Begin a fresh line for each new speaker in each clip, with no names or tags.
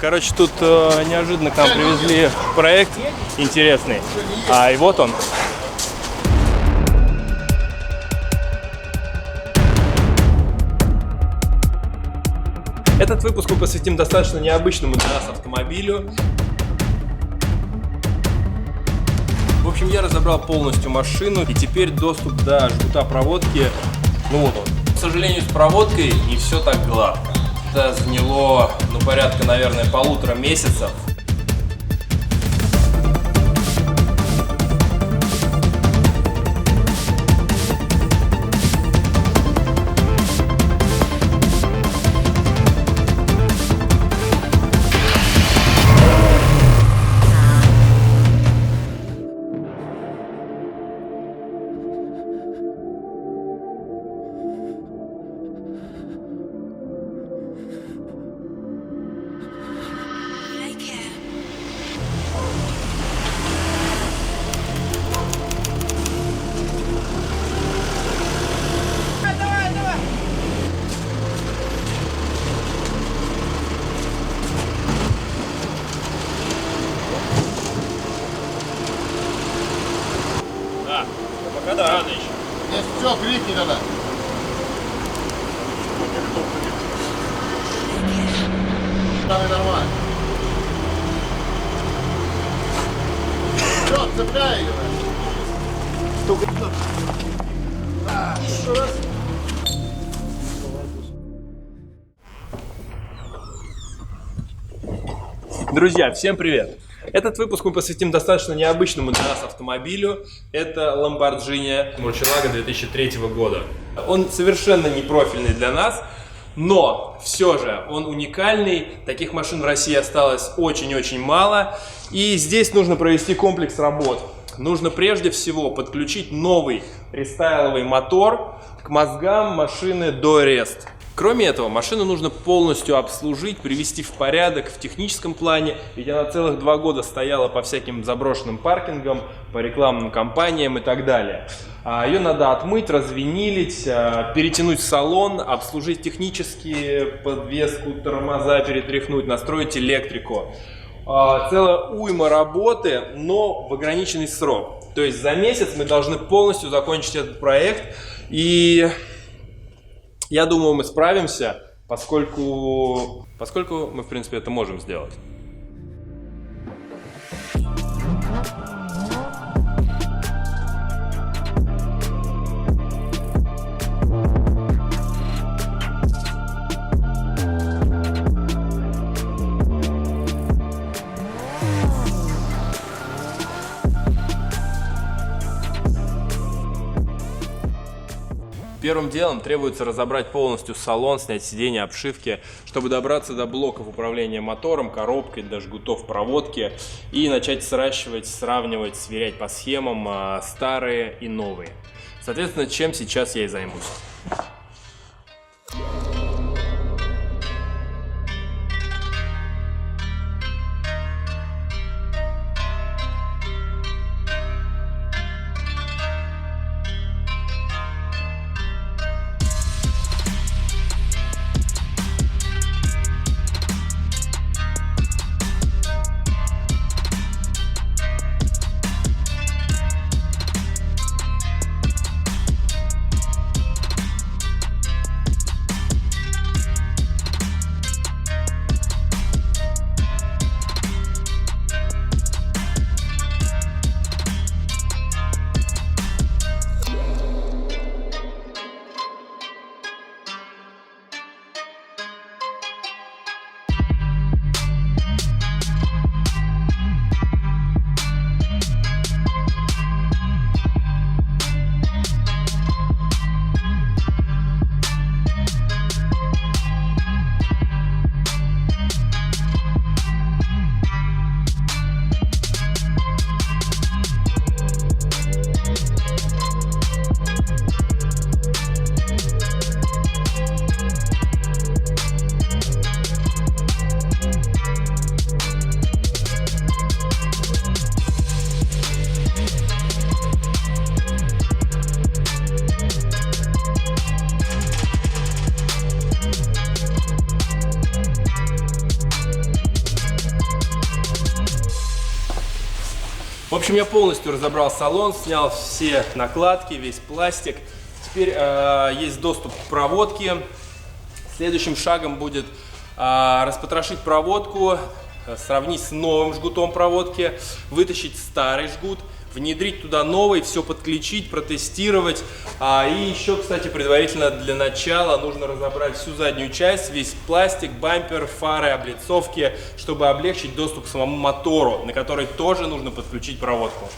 Короче, тут неожиданно к нам привезли проект интересный. И вот он. Этот выпуск мы посвятим достаточно необычному для нас автомобилю. В общем, я разобрал полностью машину, и теперь доступ до жгута проводки, ну вот он. К сожалению, с проводкой не все так гладко. Это заняло, порядка, наверное, 1,5 месяцев. Пока да, рано еще.
Здесь все, крикни надо. Там нормально. Все, цепляй ее. Еще раз.
Друзья, всем привет! Этот выпуск мы посвятим достаточно необычному для нас автомобилю. Это Lamborghini Murcielago 2003 года. Он совершенно не профильный для нас, но все же он уникальный. Таких машин в России осталось очень-очень мало. И здесь нужно провести комплекс работ. Нужно прежде всего подключить новый рестайловый мотор к мозгам машины до рест. Кроме этого, машину нужно полностью обслужить, привести в порядок в техническом плане, ведь она целых 2 года стояла по всяким заброшенным паркингам, по рекламным кампаниям и так далее. Ее надо отмыть, развинилить, перетянуть салон, обслужить технически, подвеску, тормоза перетряхнуть, настроить электрику. Целая уйма работы, но в ограниченный срок. То есть за месяц мы должны полностью закончить этот проект, и я думаю, мы справимся, поскольку мы, в принципе, это можем сделать. Первым делом требуется разобрать полностью салон, снять сиденья, обшивки, чтобы добраться до блоков управления мотором, коробкой, до жгутов проводки и начать сращивать, сравнивать, сверять по схемам старые и новые. Соответственно, чем сейчас я и займусь. В общем, я полностью разобрал салон, снял все накладки, весь пластик. Теперь есть доступ к проводке. Следующим шагом будет распотрошить проводку, сравнить с новым жгутом проводки, вытащить старый жгут, внедрить туда новый, все подключить, протестировать. И еще, кстати, предварительно для начала нужно разобрать всю заднюю часть, весь пластик, бампер, фары, облицовки, чтобы облегчить доступ к самому мотору, на который тоже нужно подключить проводку.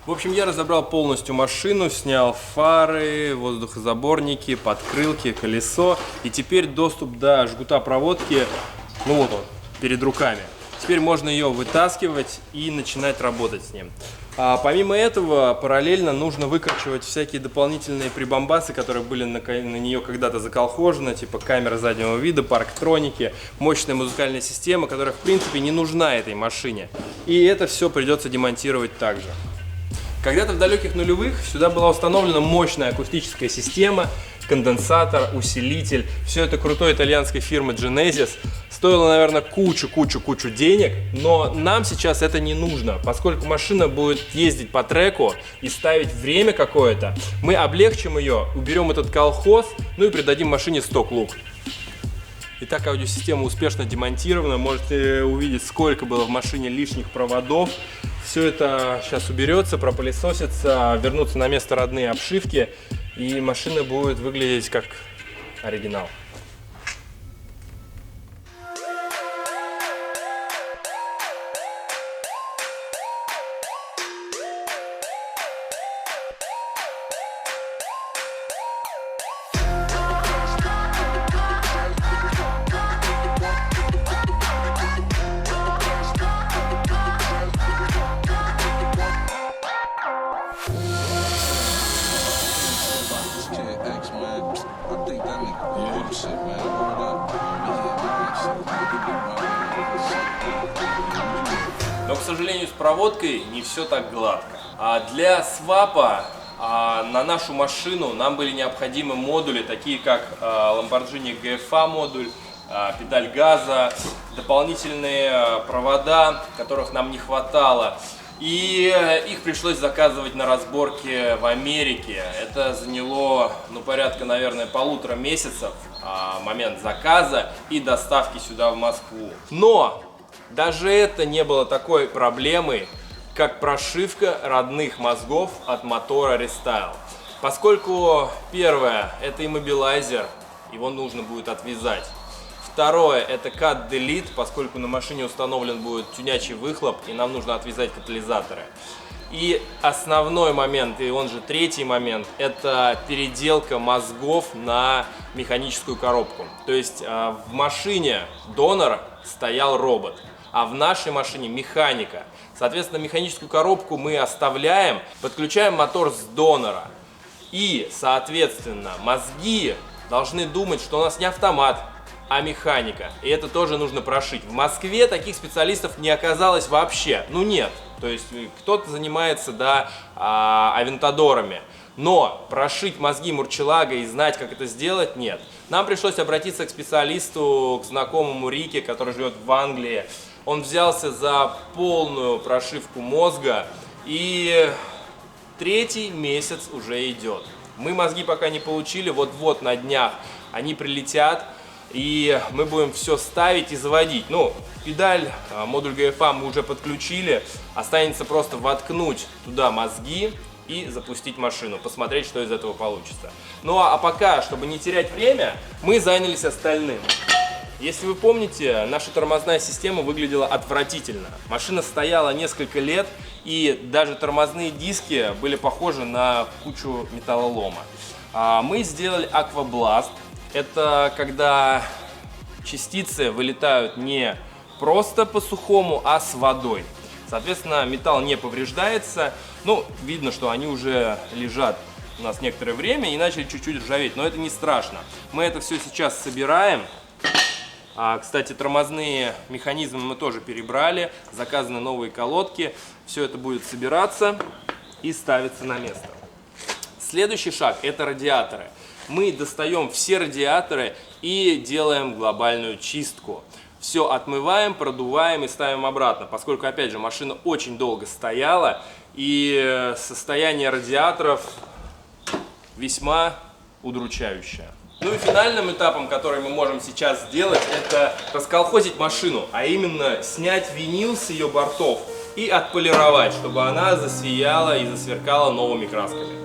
В общем, я разобрал полностью машину, снял фары, воздухозаборники, подкрылки, колесо. И теперь доступ до жгута проводки, ну вот он, перед руками. Теперь можно ее вытаскивать и начинать работать с ним. Помимо этого, параллельно нужно выкручивать всякие дополнительные прибамбасы, которые были на нее когда-то заколхожены, типа камера заднего вида, парктроники, мощная музыкальная система, которая в принципе не нужна этой машине. И это все придется демонтировать также. Когда-то в далеких нулевых сюда была установлена мощная акустическая система, конденсатор, усилитель. Все это крутой итальянской фирмы Genesis. Стоило, наверное, кучу денег, но нам сейчас это не нужно, поскольку машина будет ездить по треку и ставить время какое-то. Мы облегчим ее, уберем этот колхоз, ну и придадим машине сток-лук. Итак, аудиосистема успешно демонтирована. Можете увидеть, сколько было в машине лишних проводов. Все это сейчас уберется, пропылесосится, вернутся на место родные обшивки, и машина будет выглядеть как оригинал. Но, к сожалению, с проводкой не все так гладко. Для свапа на нашу машину нам были необходимы модули, такие как Lamborghini GFA модуль, педаль газа, дополнительные провода, которых нам не хватало. И их пришлось заказывать на разборке в Америке. Это заняло, порядка, наверное, 1,5 месяцев, момент заказа и доставки сюда в Москву. Но даже это не было такой проблемой, как прошивка родных мозгов от мотора Restyle. Поскольку первое – это иммобилайзер, его нужно будет отвязать. Второе – это Cut Delete, поскольку на машине установлен будет тюнячий выхлоп, и нам нужно отвязать катализаторы. И основной момент, и он же третий момент, это переделка мозгов на механическую коробку. То есть в машине донора стоял робот, а в нашей машине механика. Соответственно, механическую коробку мы оставляем, подключаем мотор с донора. И, соответственно, мозги должны думать, что у нас не автомат, а механика. И это тоже нужно прошить. В Москве таких специалистов не оказалось вообще. Ну нет. То есть кто-то занимается, авентадорами. Но прошить мозги Мурчелага и знать, как это сделать, нет. Нам пришлось обратиться к специалисту, к знакомому Рике, который живет в Англии. Он взялся за полную прошивку мозга. И третий месяц уже идет. Мы мозги пока не получили, вот-вот на днях они прилетят, и мы будем все ставить и заводить. Ну, педаль, модуль ГФА мы уже подключили, останется просто воткнуть туда мозги и запустить машину, посмотреть, что из этого получится. Ну а пока, чтобы не терять время, мы занялись остальным. Если вы помните, наша тормозная система выглядела отвратительно. Машина стояла несколько лет, и даже тормозные диски были похожи на кучу металлолома. Мы сделали Аквабласт. Это когда частицы вылетают не просто по сухому, а с водой. Соответственно, металл не повреждается. Ну, видно, что они уже лежат у нас некоторое время и начали чуть-чуть ржаветь, но это не страшно. Мы это все сейчас собираем. Кстати, тормозные механизмы мы тоже перебрали, заказаны новые колодки. Все это будет собираться и ставиться на место. Следующий шаг – это радиаторы. Мы достаем все радиаторы и делаем глобальную чистку. Все отмываем, продуваем и ставим обратно, поскольку, опять же, машина очень долго стояла, и состояние радиаторов весьма удручающее. Ну и финальным этапом, который мы можем сейчас сделать, это расколхозить машину, а именно снять винил с ее бортов и отполировать, чтобы она засияла и засверкала новыми красками.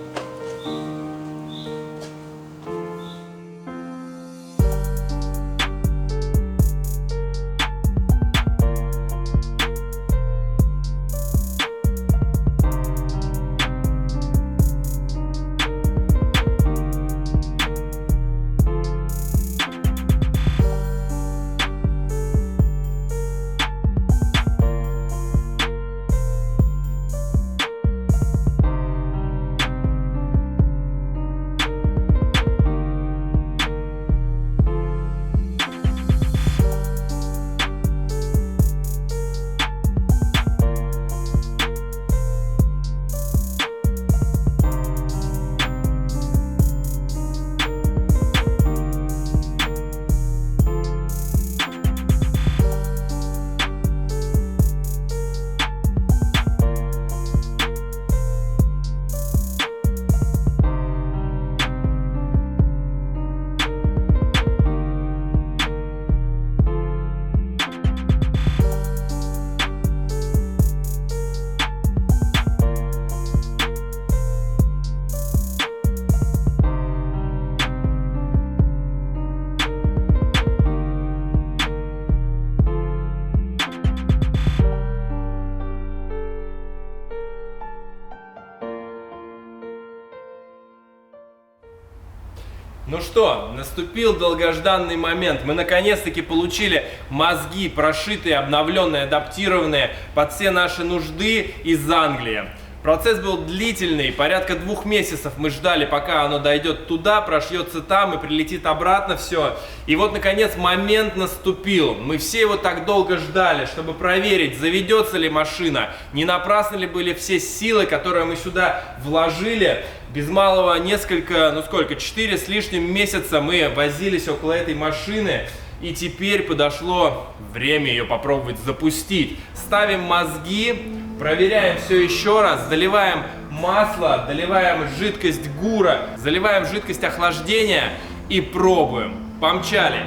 Ну что, наступил долгожданный момент. Мы наконец-таки получили мозги, прошитые, обновленные, адаптированные под все наши нужды из Англии. Процесс был длительный, порядка 2 месяцев мы ждали, пока оно дойдет туда, прошьется там и прилетит обратно все. И вот, наконец, момент наступил. Мы все его так долго ждали, чтобы проверить, заведется ли машина, не напрасны ли были все силы, которые мы сюда вложили. Без малого несколько, 4 с лишним месяца мы возились около этой машины. И теперь подошло время ее попробовать запустить. Ставим мозги, проверяем все еще раз, доливаем масло, доливаем жидкость ГУРа, заливаем жидкость охлаждения и пробуем. Помчали!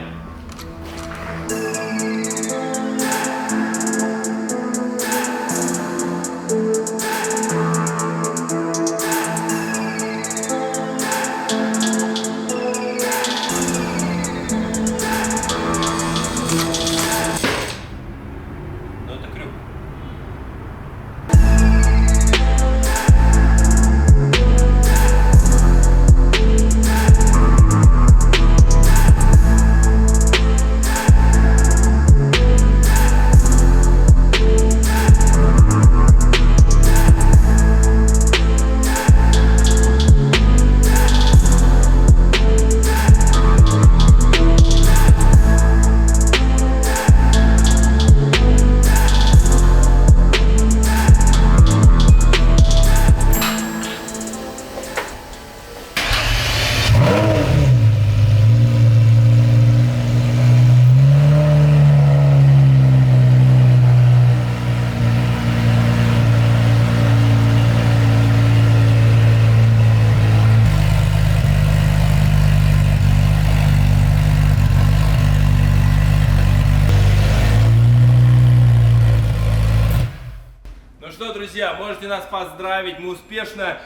Все, друзья, можете нас поздравить. Мы успешно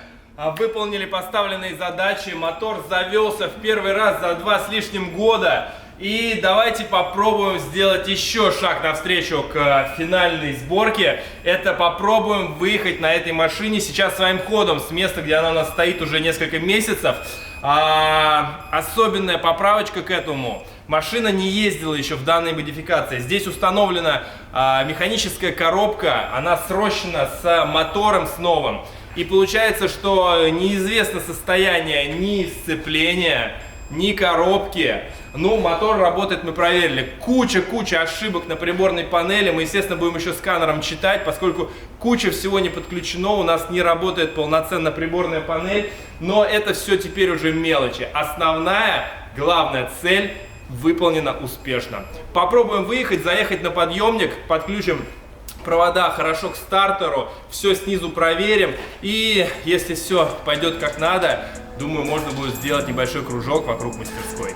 выполнили поставленные задачи. Мотор завелся в первый раз за 2 с лишним года. И давайте попробуем сделать еще шаг навстречу к финальной сборке. Это попробуем выехать на этой машине сейчас своим ходом с места, где она у нас стоит уже несколько месяцев. Особенная поправочка к этому. Машина не ездила еще в данной модификации. Здесь установлена механическая коробка. Она срощена с мотором, с новым. И получается, что неизвестно состояние ни сцепления, ни коробки. Ну, мотор работает, мы проверили. Куча ошибок на приборной панели. Мы, естественно, будем еще сканером читать, поскольку куча всего не подключено. У нас не работает полноценно приборная панель. Но это все теперь уже мелочи. Основная, главная цель выполнена успешно. Попробуем выехать, заехать на подъемник, подключим провода хорошо к стартеру, все снизу проверим. И если все пойдет как надо, думаю, можно будет сделать небольшой кружок вокруг мастерской.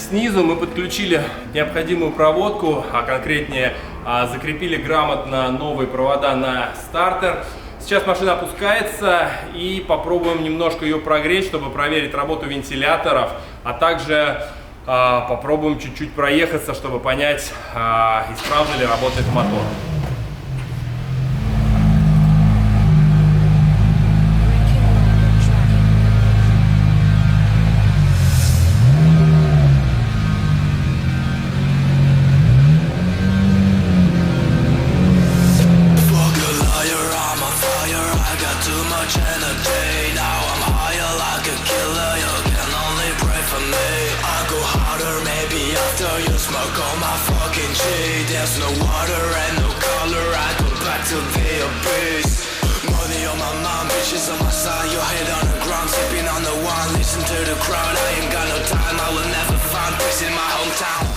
Снизу мы подключили необходимую проводку, а конкретнее закрепили грамотно новые провода на стартер. Сейчас машина опускается и попробуем немножко ее прогреть, чтобы проверить работу вентиляторов, а также попробуем чуть-чуть проехаться, чтобы понять, исправно ли работает мотор.
There's no water and no color, I go back to the abyss. Money on my mind, bitches on my side, your head on the ground, sipping on the wine, listen to the crowd. I ain't got no time, I will never find peace in my hometown.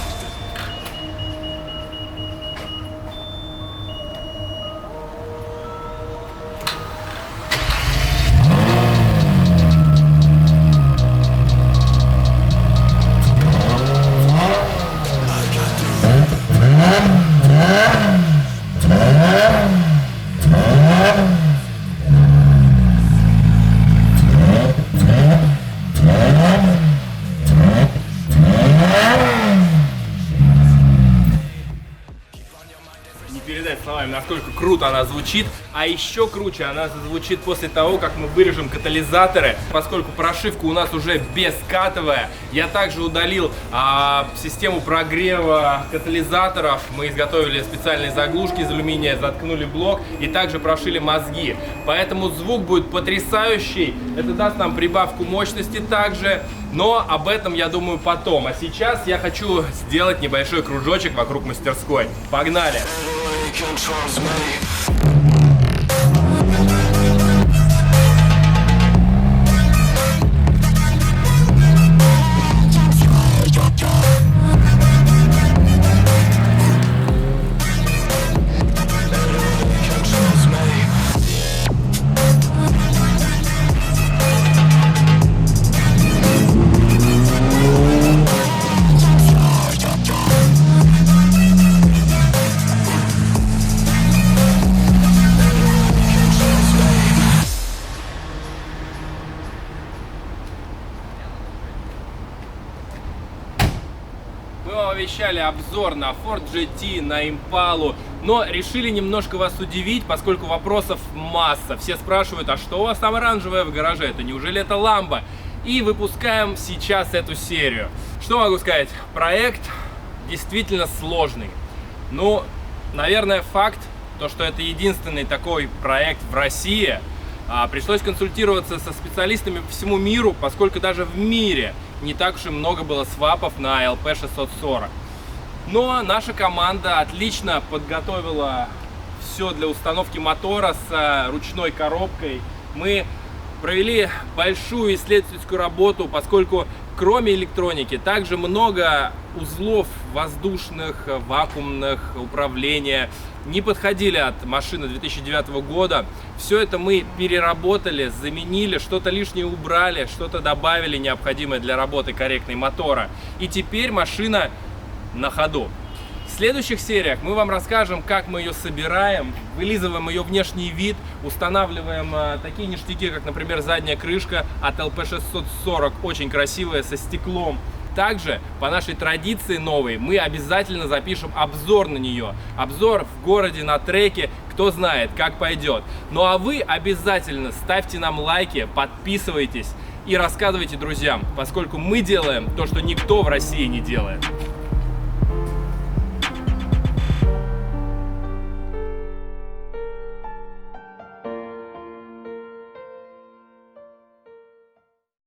Насколько круто она звучит, а еще круче она зазвучит после того, как мы вырежем катализаторы, поскольку прошивка у нас уже бескатовая. Я также удалил систему прогрева катализаторов, мы изготовили специальные заглушки из алюминия, заткнули блок и также прошили мозги, поэтому звук будет потрясающий, это даст нам прибавку мощности также, но об этом я думаю потом, а сейчас я хочу сделать небольшой кружочек вокруг мастерской. Погнали!
Controls me.
Мы вам обещали обзор на Ford GT, на Impala, но решили немножко вас удивить, поскольку вопросов масса. Все спрашивают, а что у вас там оранжевое в гараже? Это неужели это Lambo? И выпускаем сейчас эту серию. Что могу сказать? Проект действительно сложный. Ну, наверное, факт, то, что это единственный такой проект в России. Пришлось консультироваться со специалистами по всему миру, поскольку даже в мире не так уж и много было свапов на LP640. Но наша команда отлично подготовила все для установки мотора с ручной коробкой. Мы провели большую исследовательскую работу, поскольку кроме электроники также много узлов воздушных, вакуумных, управления не подходили от машины 2009 года. Все это мы переработали, заменили, что-то лишнее убрали, что-то добавили необходимое для работы корректной мотора. И теперь машина на ходу. В следующих сериях мы вам расскажем, как мы ее собираем, вылизываем ее внешний вид, устанавливаем такие ништяки, как, например, задняя крышка от LP640, очень красивая, со стеклом. Также, по нашей традиции новой, мы обязательно запишем обзор на нее. Обзор в городе, на треке, кто знает, как пойдет. Ну а вы обязательно ставьте нам лайки, подписывайтесь и рассказывайте друзьям, поскольку мы делаем то, что никто в России не делает.